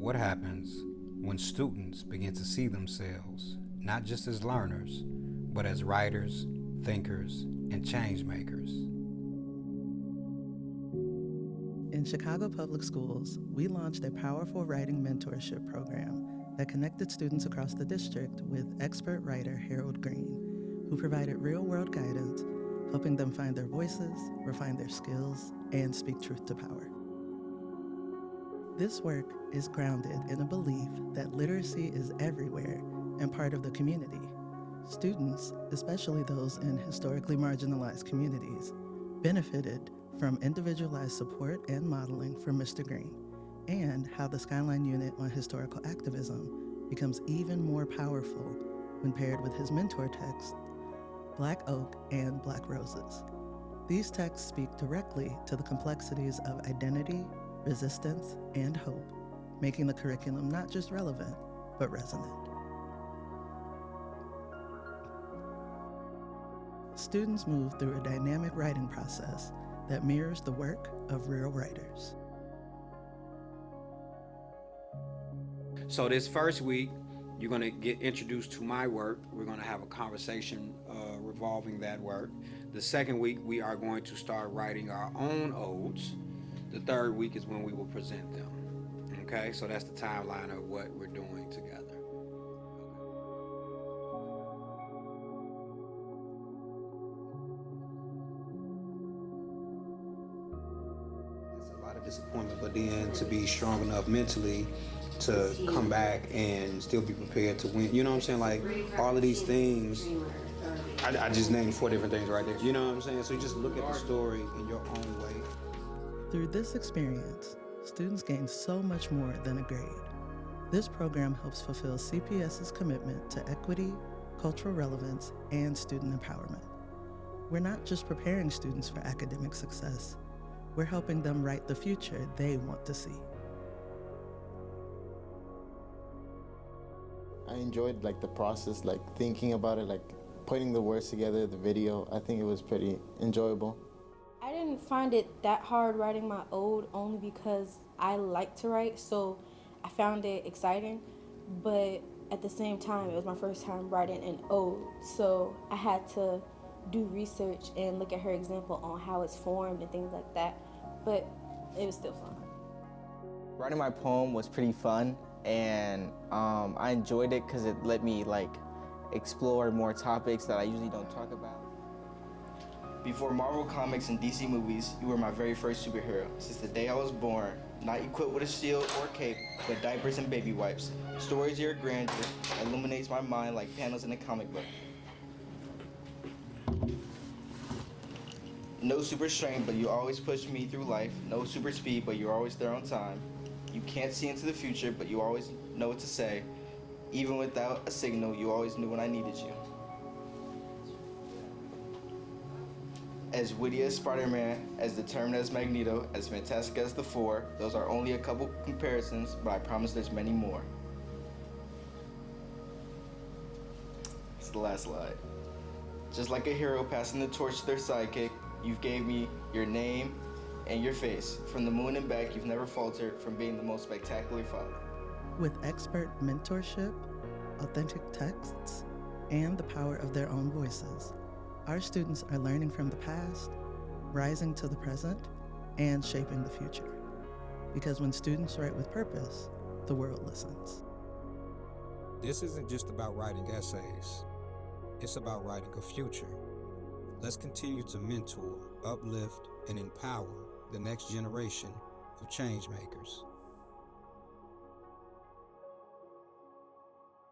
What happens when students begin to see themselves not just as learners, but as writers, thinkers, and change makers? In Chicago Public Schools, we launched a powerful writing mentorship program that connected students across the district with expert writer Harold Green, who provided real-world guidance, helping them find their voices, refine their skills, and speak truth to power. This work is grounded in a belief that literacy is everywhere and part of the community. Students, especially those in historically marginalized communities, benefited from individualized support and modeling from Mr. Green, and how the Skyline Unit on Historical Activism becomes even more powerful when paired with his mentor text, Black Oak and Black Roses. These texts speak directly to the complexities of identity, resistance, and hope, making the curriculum not just relevant, but resonant. Students move through a dynamic writing process that mirrors the work of real writers. So this first week, you're going to get introduced to my work. We're going to have a conversation revolving that work. The second week, we are going to start writing our own odes. The third week is when we will present them. Okay, so that's the timeline of what we're doing together. It's a lot of disappointment, but then to be strong enough mentally to come back and still be prepared to win. You know what I'm saying? Like, all of these things, I just named 4 different things right there. You know what I'm saying? So you just look at the story in your own way. Through this experience, students gain so much more than a grade. This program helps fulfill CPS's commitment to equity, cultural relevance, and student empowerment. We're not just preparing students for academic success, we're helping them write the future they want to see. I enjoyed the process, thinking about it, putting the words together, the video. I think it was pretty enjoyable. I didn't find it that hard writing my ode only because I like to write, so I found it exciting, but at the same time, it was my first time writing an ode, so I had to do research and look at her example on how it's formed and things like that, but it was still fun. Writing my poem was pretty fun, and I enjoyed it because it let me explore more topics that I usually don't talk about. Before Marvel Comics and DC movies, you were my very first superhero. Since the day I was born, not equipped with a shield or cape, but diapers and baby wipes. Stories of your grandeur illuminates my mind like panels in a comic book. No super strength, but you always push me through life. No super speed, but you're always there on time. You can't see into the future, but you always know what to say. Even without a signal, you always knew when I needed you. As witty as Spider-Man, as determined as Magneto, as fantastic as the Four, those are only a couple comparisons, but I promise there's many more. It's the last slide. Just like a hero passing the torch to their sidekick, you've gave me your name and your face. From the moon and back, you've never faltered from being the most spectacular father. With expert mentorship, authentic texts, and the power of their own voices, our students are learning from the past, rising to the present, and shaping the future. Because when students write with purpose, the world listens. This isn't just about writing essays. It's about writing a future. Let's continue to mentor, uplift, and empower the next generation of change makers.